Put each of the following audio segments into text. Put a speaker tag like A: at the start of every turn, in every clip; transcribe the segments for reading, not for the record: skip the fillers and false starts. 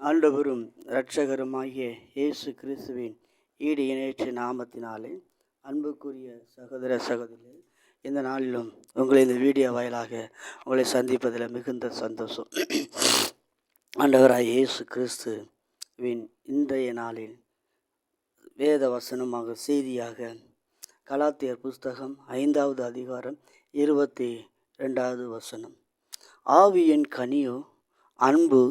A: ஆண்டவரும் இரட்சகருமாகிய இயேசு கிறிஸ்துவின் ஈடு இணையற்ற நாமத்தினாலே அன்புக்குரிய சகோதர சகோதரி, இந்த நாளிலும் உங்களை இந்த வீடியோ வாயிலாக உங்களை சந்திப்பதில் மிகுந்த சந்தோஷம். ஆண்டவராய் இயேசு கிறிஸ்துவின் இன்றைய நாளில் வேத வசனமாக செய்தியாக கலாத்தியர் புஸ்தகம் 5வது அதிகாரம் 22வது வசனம். ஆவியின் கனியோ அன்பு,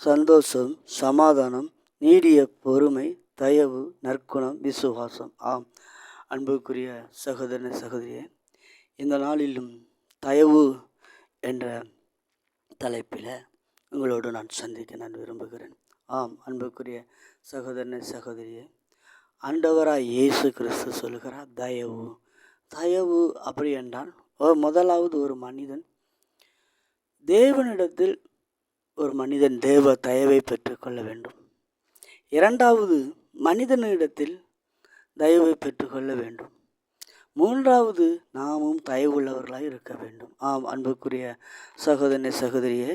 A: சந்தோஷம், சமாதானம், நீடிய பொறுமை, தயவு, நற்குணம், விசுவாசம். ஆம் அன்புக்குரிய சகோதரன சகோதரியே, இந்த நாளிலும் தயவு என்ற தலைப்பில் உங்களோடு நான் சந்திக்க நான் விரும்புகிறேன். ஆம் அன்புக்குரிய சகோதரன சகோதரியே, ஆண்டவராய் இயேசு கிறிஸ்து சொல்கிறார் தயவு. தயவு அப்படி என்றால் முதலாவது ஒரு மனிதன் தேவனிடத்தில் ஒரு மனிதன் தேவ தயவை பெற்றுக்கொள்ள வேண்டும். இரண்டாவது மனிதனிடத்தில் தயவை பெற்றுக்கொள்ள வேண்டும். மூன்றாவது நாமும் தயவுள்ளவர்களாக இருக்க வேண்டும். ஆம் அன்புக்குரிய சகோதரனே சகோதரியே,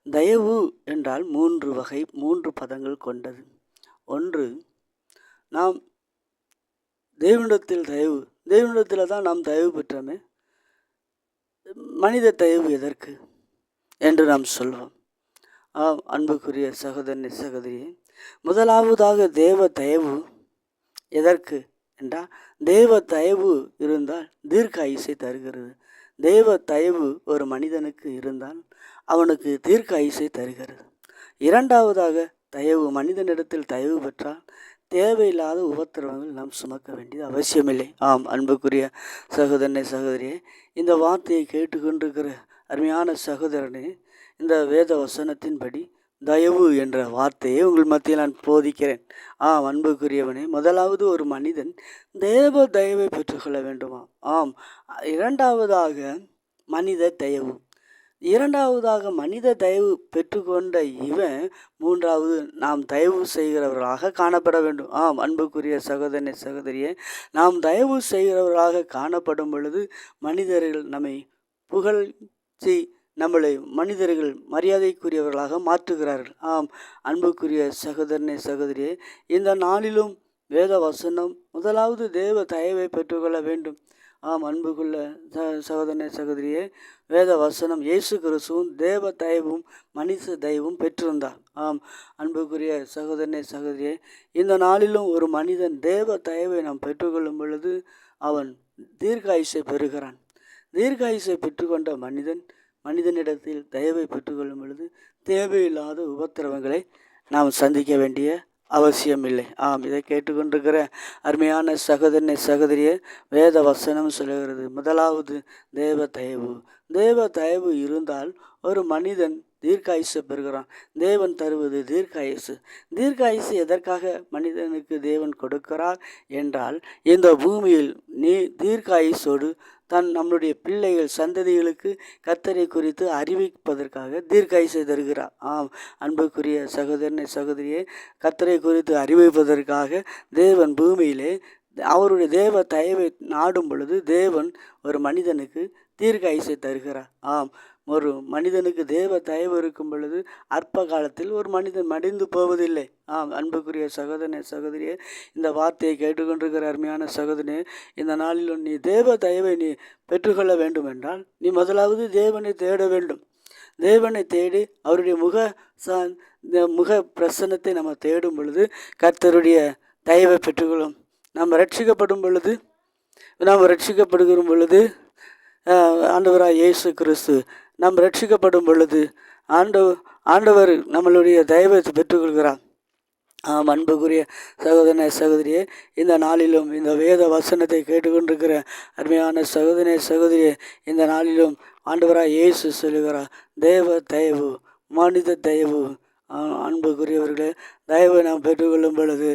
A: தயவு என்றால் மூன்று பதங்கள் கொண்டது. ஒன்று, நாம் தேவனிடத்தில் தான் நாம் தயவு பெற்றோமே, மனித தயவு எதற்கு என்று நாம் சொல்வோம். ஆம் அன்புக்குரிய சகோதரனே சகோதரியே, முதலாவதாக தேவ தயவு எதற்கு என்றால், தேவ தயவு இருந்தால் தீர்க்க ஆயுசை தருகிறது. தேவ தயவு ஒரு மனிதனுக்கு இருந்தால் அவனுக்கு தீர்க்க ஆயுசை தருகிறது. இரண்டாவதாக தயவு, மனிதனிடத்தில் தயவு பெற்றால் தேவையில்லாத உபத்திரவங்கள் நாம் சுமக்க வேண்டியது அவசியமில்லை. ஆம் அன்புக்குரிய சகோதரனே சகோதரியே, இந்த வார்த்தையை கேட்டுக்கொண்டிருக்கிற அருமையான சகோதரனே, இந்த வேத வசனத்தின்படி தயவு என்ற வார்த்தையை உங்கள் மத்தியில் நான் போதிக்கிறேன். ஆம் அன்புக்குரியவனே, முதலாவது ஒரு மனிதன் தேவ தயவை பெற்றுக்கொள்ள வேண்டுமா? ஆம். இரண்டாவதாக மனித தயவு. இரண்டாவதாக மனித தயவு பெற்றுக்கொண்ட இவன் மூன்றாவது நாம் தயவு செய்கிறவர்களாக காணப்பட வேண்டும். ஆம் அன்புக்குரிய சகோதரனே சகோதரியே, நாம் தயவு செய்கிறவர்களாக காணப்படும் பொழுது மனிதர்கள் நம்மை புகழ்ச்சி, நம்மளை மனிதர்கள் மரியாதைக்குரியவர்களாக மாற்றுகிறார்கள். ஆம் அன்புக்குரிய சகோதரனே சகோதரியே, இந்த நாளிலும் வேத வசனம் முதலாவது தேவ தயவை பெற்றுக்கொள்ள வேண்டும். ஆம் அன்புக்குள்ள சகோதரனே சகோதரியே, வேத வசனம் இயேசு கிறிஸ்துவும் தேவ தயவும் மனித தயவும் பெற்றிருந்தார். ஆம் அன்புக்குரிய சகோதரனே சகோதரியே, இந்த நாளிலும் ஒரு மனிதன் தேவ தயவை நாம் பெற்றுக்கொள்ளும் பொழுது அவன் தீர்க்காயுசை பெறுகிறான். தீர்க்காயுசை பெற்றுக்கொண்ட மனிதனிடத்தில் தயவை பெற்றுக்கொள்ளும் பொழுது தேவையில்லாத உபத்திரவங்களை நாம் சந்திக்க வேண்டிய அவசியமில்லை. ஆம், இதை கேட்டுக்கொண்டிருக்கிற அருமையான சகோதரனே சகோதரியே, வேத வசனம் சொல்லுகிறது முதலாவது தேவ தயவு. தேவ தயவு இருந்தால் ஒரு மனிதன் தீர்க்காயுசு பெறுகிறான். தேவன் தருவது தீர்க்காயுசு. தீர்க்காயுசு எதற்காக மனிதனுக்கு தேவன் கொடுக்கிறார் என்றால், இந்த பூமியில் நீ தீர்க்காயுசோடு நம்முடைய பிள்ளைகள் சந்ததிகளுக்கு கர்த்தரை குறித்து அறிவிப்பதற்காக தீர்க்காயுசை தருகிறார். ஆம் அன்புக்குரிய சகோதரனே சகோதரியே, கர்த்தரை குறித்து அறிவிப்பதற்காக தேவன் பூமியிலே அவருடைய தேவ தயவை நாடும் பொழுது தேவன் ஒரு மனிதனுக்கு தீர்க்காயுசை தருகிறார். ஆம், ஒரு மனிதனுக்கு தேவ தயவு இருக்கும் பொழுது அற்ப காலத்தில் ஒரு மனிதன் மடிந்து போவதில்லை. ஆம் அன்புக்குரிய சகோதரனே சகோதரியே, இந்த வார்த்தையை கேட்டுக்கொண்டிருக்கிற அருமையான சகோதரனே, இந்த நாளிலும் நீ தேவ தயவை நீ பெற்றுக்கொள்ள வேண்டும் என்றால் நீ முதலாவது தேவனை தேட வேண்டும். தேவனை தேடி அவருடைய முக பிரசன்னத்தை நம்ம தேடும் பொழுது கர்த்தருடைய தயவை பெற்றுக்கொள்ளும். நாம் ரட்சிக்கப்படுகிற பொழுது ஆண்டவராய் இயேசு கிறிஸ்து நாம் ரட்சிக்கப்படும் பொழுது ஆண்டவர் நம்மளுடைய தயவை பெற்றுக்கொள்கிறார். ஆம் அன்புக்குரிய சகோதரனே சகோதரியே, இந்த நாளிலும் இந்த வேத வசனத்தை கேட்டுக்கொண்டிருக்கிற அருமையான சகோதரனே சகோதரியே, இந்த நாளிலும் ஆண்டவராய் இயேசு சொல்லுகிறார் தேவ தயவு மனித தயவு. அன்புக்குரியவர்களே, தயவை நாம் பெற்றுக்கொள்ளும் பொழுது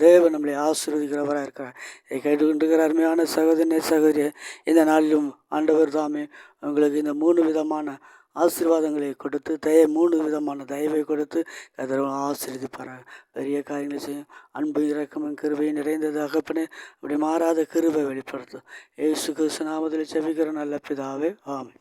A: தேவன் நம்மளை ஆசீர்வதிக்கிறவராக இருக்கிறார். இதை கேட்டுக்கொண்டிருக்கிற அருமையான சகோதரனே சகோதரியே, இந்த நாளிலும் ஆண்டவர் தாமே உங்களுக்கு இந்த 3 விதமான ஆசீர்வாதங்களை கொடுத்து 3 விதமான தயவை கொடுத்து கர்த்தர் ஆசீர்வதிப்பார். பெரிய காரியங்களை செய்யும் அன்பு இரக்கமும் கிருபையும் நிறைந்த தகப்பனே, அப்படி மாறாத கிருபை வெளிப்படுத்தும். இயேசு கிறிஸ்து நாமத்தில் ஜெபிக்கிற நல்ல பிதாவே, ஆமென்.